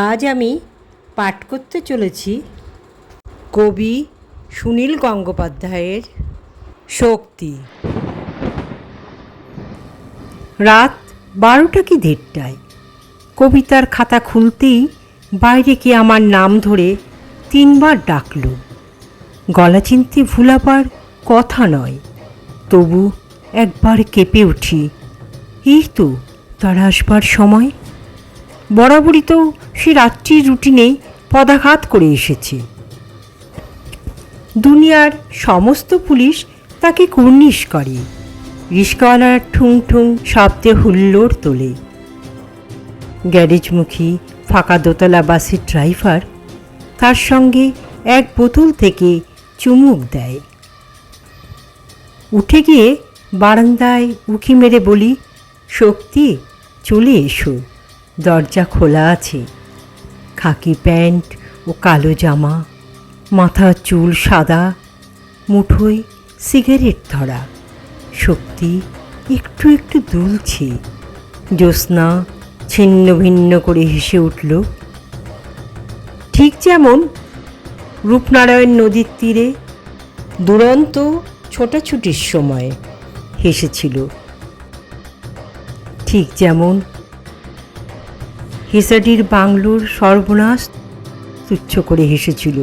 আজ আমি পাঠ করতে চলেছি কবি সুনীল গঙ্গোপাধ্যায়ের শক্তি। রাত 12টা কি 1:30টায় কবিতার খাতা খুলতেই বাইরে কে আমার নাম ধরে 3বার ডাকল। গলা চিনতে ভুলাবার কথা নয়, তবু একবার কেঁপে উঠি। এই তো তার আসবার সময়। বরাবরই তো সে রাত্রির রুটিনে পদাঘাত করে এসেছে। দুনিয়ার সমস্ত পুলিশ তাকে কুর্নিশ করে, রিস্কাওয়ালার ঠুং ঠুং শব্দে হুল্লোড় তোলে। গ্যারেজমুখী ফাঁকা দোতলা বাসের ড্রাইভার তার সঙ্গে এক বোতল থেকে চুমুক দেয়। উঠে গিয়ে বারান্দায় উঁকি মেরে বলি, শক্তি চলে এসো, দরজা খোলা আছে। খাকি প্যান্ট ও কালো জামা, মাথার চুল সাদা, মুঠোয় সিগারেট ধরা। শক্তি একটু একটু দুলছে। জ্যোৎস্না ছিন্ন ভিন্ন করে হেসে উঠল, ঠিক যেমন রূপনারায়ণ নদীর তীরে দুরন্ত ছোটাছুটির সময় হেসেছিল, ঠিক যেমন হেসাডির বাংলোর সর্বনাশ তুচ্ছ করে হেসেছিল।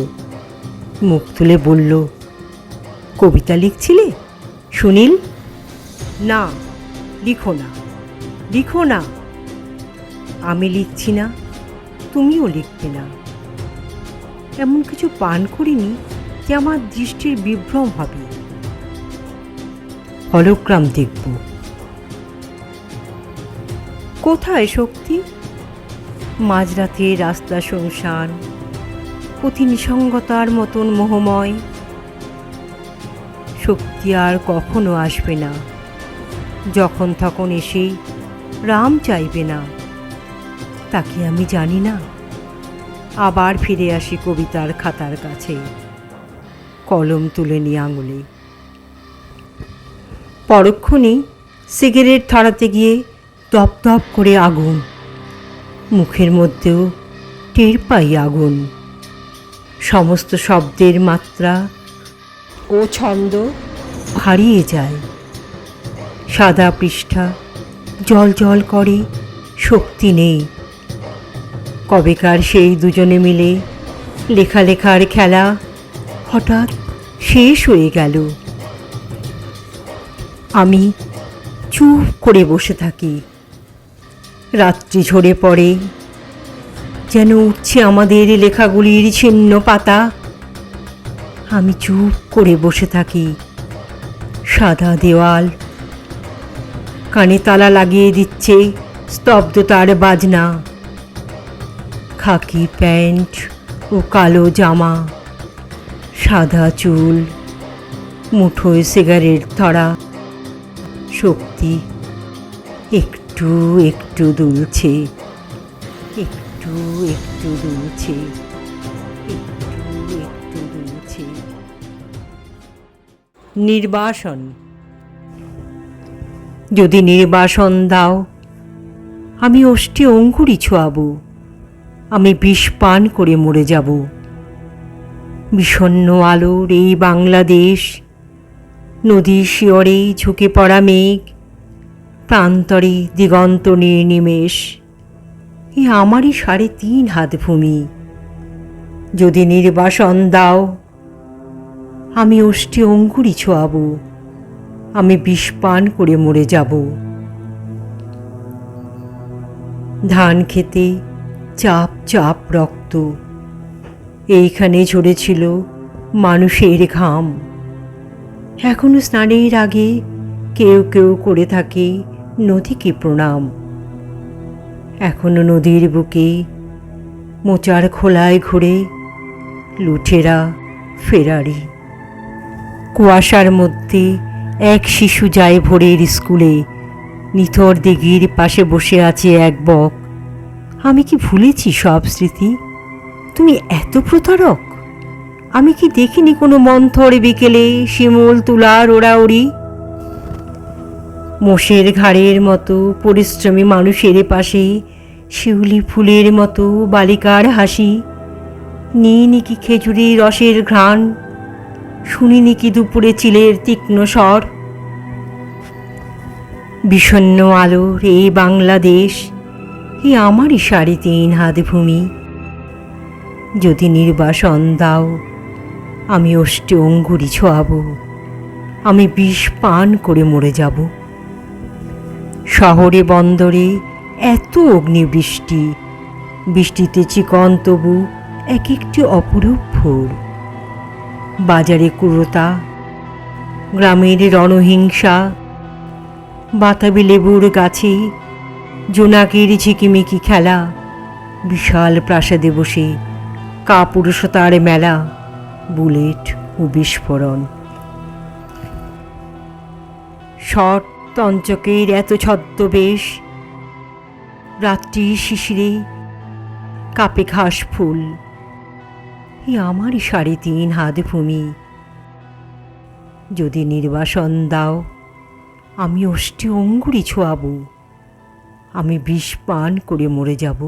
মুখ তুলে বলল, কবিতা লিখছিলে সুনীল? না, লিখো না, লিখো না। আমি লিখছি না, তুমিও লিখবে না। এমন কিছু পান করিনি যে আমার দৃষ্টির বিভ্রম হবে। হলোগ্রাম দেখব। কোথায় শক্তি? মাঝরাতে রাস্তা শুনশান, অতি নিসঙ্গতার মতন মোহময়। শক্তি আর কখনো আসবে না। যখন তখন এসে রাম চাইবে না, তাকে আমি জানি না। আবার ফিরে আসি কবিতার খাতার কাছে, কলম তুলে নিয়ে আঙুলে। পরক্ষণেই সিগারেট ধরাতে গিয়ে দপদপ করে আগুন। মুখের মধ্যেও টের পাই আগুন। সমস্ত শব্দের মাত্রা ও ছন্দ হারিয়ে যায়। সাদা পৃষ্ঠা জল জল করে, শক্তি নেই। কবেকার সেই দুজনে মিলে লেখালেখার খেলা হঠাৎ শেষ হয়ে গেল। আমি চুপ করে বসে থাকি। রাত্রি ঝরে পড়ে, যেন উঠছে আমাদের লেখাগুলির ছিন্ন পাতা। আমি চুপ করে বসে থাকি। সাদা দেওয়াল, কানে তালা লাগিয়ে দিচ্ছে স্তব্ধতার বাজনা। খাকি প্যান্ট ও কালো জামা, সাদা চুল, মুঠোয় সিগারেট ধরা। শক্তি একটু একটু দুলছে, একটু একটু দুলছে, একটু একটু দুলছে। নির্বাসন। যদি নির্বাসন দাও, আমি ওষ্ঠে অঙ্গুরি ছোঁয়াবো। আমি বিষ পান করে মরে যাব। বিষণ্ণ আলোর এই বাংলাদেশ, নদীর শিয়রে ঝুঁকে পড়া মেঘ, প্রান্তরে দিগন্ত নির্নিমেষ, এ আমারই 3.5 হাত ভূমি। যদি নির্বাসন দাও, আমি ওষ্ঠে অঙ্গুরি ছোঁয়াবো। আমি বিষ পান করে মরে যাব। ধান খেতে চাপ চাপ রক্ত, এইখানে ঝরেছিল মানুষের ঘাম। এখনো স্নানের আগে কেউ কেউ করে থাকে নদীকে প্রণাম। এখনো নদীর বুকে মোচার খোলায় ঘুরে লুঠেরা ফেরারি। কুয়াশার মধ্যে এক শিশু যায় ভোরের স্কুলে। নিথর দিঘির পাশে বসে আছে এক বক। আমি কি ভুলেছি সব স্মৃতি? তুমি এত প্রতারক। আমি কি দেখিনি কোনো মন্থর বিকেলে শিমুল তুলার ওড়াউড়ি? মোষের ঘাড়ের মতো পরিশ্রমী মানুষের পাশে শিউলি ফুলের মতো বালিকার হাসি, নিইনি কি খেজুরের রসের ঘ্রাণ, শুনিনি কি দুপুরে চিলের তীক্ষ্ণ স্বর। বিষণ্ণ আলোর এই বাংলাদেশ, এ আমারই ৩.৫ হাত ভূমি। যদি নির্বাসন দাও, আমি ওষ্ঠে অঙ্গুরি ছোঁয়াব, আমি বিষ পান করে মরে যাব। শহরে বন্দরে এত অগ্নিবৃষ্টি, বৃষ্টিতে চিকন তবু এক একটি অপরূপ ভোর। বাজারে ক্রূরতা, গ্রামের রণহিংসা, বাতাবি লেবুর গাছে জোনাকের ঝিকিমিকি খেলা, বিশাল প্রাসাদে বসে কাপুরুষতার মেলা, বুলেট ও বিস্ফোরণ। শট তঞ্চকের এত ছদ্মবেশ, রাত্রির শিশিরে কাপে ঘাস ফুল, এ আমারই ৩.৫ হাত ভূমি। যদি নির্বাসন দাও, আমি ওষ্ঠে অঙ্গুরি ছোঁয়াব, আমি বিষ পান করে মরে যাব।